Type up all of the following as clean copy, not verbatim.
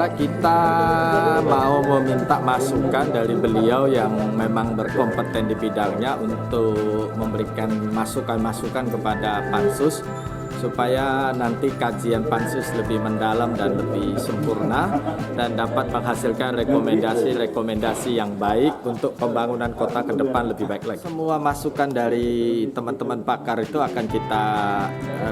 adalah kita mau meminta masukan dari beliau yang memang berkompeten di bidangnya untuk memberikan masukan-masukan kepada Pansus supaya nanti kajian Pansus lebih mendalam dan lebih sempurna dan dapat menghasilkan rekomendasi-rekomendasi yang baik untuk pembangunan kota ke depan lebih baik lagi. Semua masukan dari teman-teman pakar itu akan kita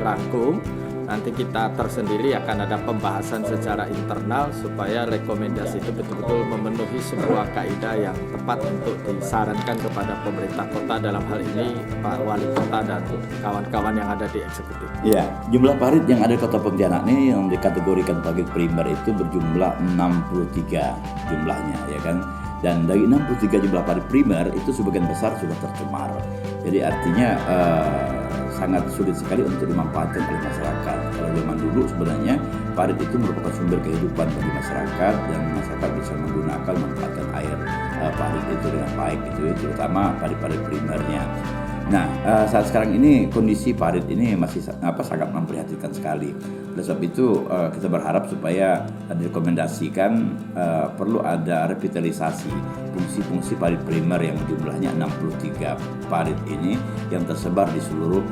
rangkum. Nanti kita tersendiri akan ada pembahasan secara internal supaya rekomendasi itu betul-betul memenuhi sebuah kaidah yang tepat untuk disarankan kepada pemerintah kota, dalam hal ini Pak Wali Kota dan kawan-kawan yang ada di eksekutif. Ya, jumlah parit yang ada di Kota Pontianak ini yang dikategorikan parit primer itu berjumlah 63 jumlahnya, ya kan? Dan dari 63 jumlah parit primer itu sebagian besar sudah tercemar. Jadi artinya sangat sulit sekali untuk dimanfaatkan oleh masyarakat. Kalau zaman dulu sebenarnya parit itu merupakan sumber kehidupan bagi masyarakat dan masyarakat bisa menggunakan manfaatkan air parit itu dengan baik gitu ya, terutama parit-parit primernya. Nah, saat sekarang ini kondisi parit ini masih sangat memprihatinkan sekali. Oleh sebab itu kita berharap supaya direkomendasikan perlu ada revitalisasi fungsi-fungsi parit primer yang jumlahnya 63 parit ini yang tersebar di seluruh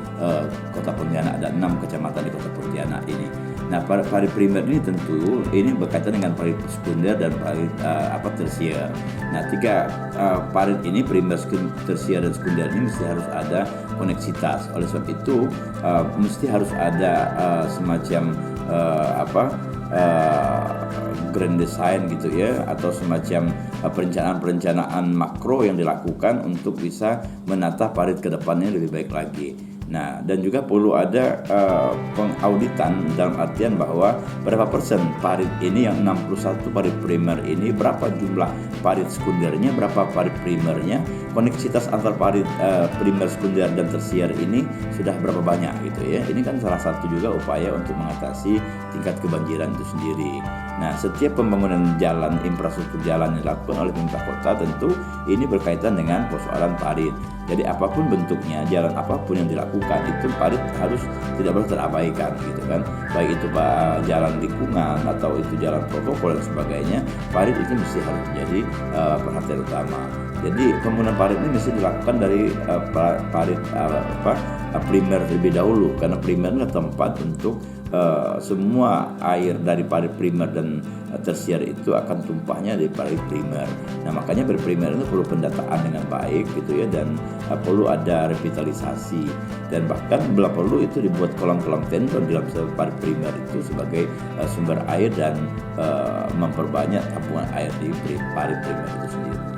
Kota Pontianak. Ada 6 kecamatan di Kota Pontianak ini. Nah, parit primer ini tentu ini berkaitan dengan parit sekunder dan parit tersier. Nah, 3 parit ini primer, tersier dan sekunder ini mesti harus ada koneksitas. Oleh sebab itu mesti harus ada semacam grand design gitu ya, atau semacam perencanaan makro yang dilakukan untuk bisa menata parit ke depannya lebih baik lagi. Nah, dan juga perlu ada pengauditan dalam artian bahwa berapa persen parit ini yang 61 parit primer ini, berapa jumlah parit sekundernya, berapa parit primernya, koneksitas antar parit primer, sekunder dan tersier ini sudah berapa banyak gitu ya. Ini kan salah satu juga upaya untuk mengatasi tingkat kebanjiran itu sendiri. Nah, setiap pembangunan jalan, infrastruktur jalan yang dilakukan oleh pemerintah kota tentu ini berkaitan dengan persoalan parit. Jadi apapun bentuknya, jalan apapun yang dilakukan itu parit harus tidak boleh terabaikan gitu kan. Baik itu jalan lingkungan atau itu jalan protokol dan sebagainya, parit itu mesti harus menjadi perhatian utama. Jadi pembangunan parit ini mesti dilakukan dari parit primer terlebih dahulu, karena primer adalah tempat untuk semua air dari parit primer dan tersier itu akan tumpahnya dari parit primer. Nah, makanya parit primer itu perlu pendataan dengan baik gitu ya, dan perlu ada revitalisasi, dan bahkan bila perlu itu dibuat kolam-kolam tendon di dalam parit primer itu sebagai sumber air dan memperbanyak tampungan air di parit primer itu sendiri.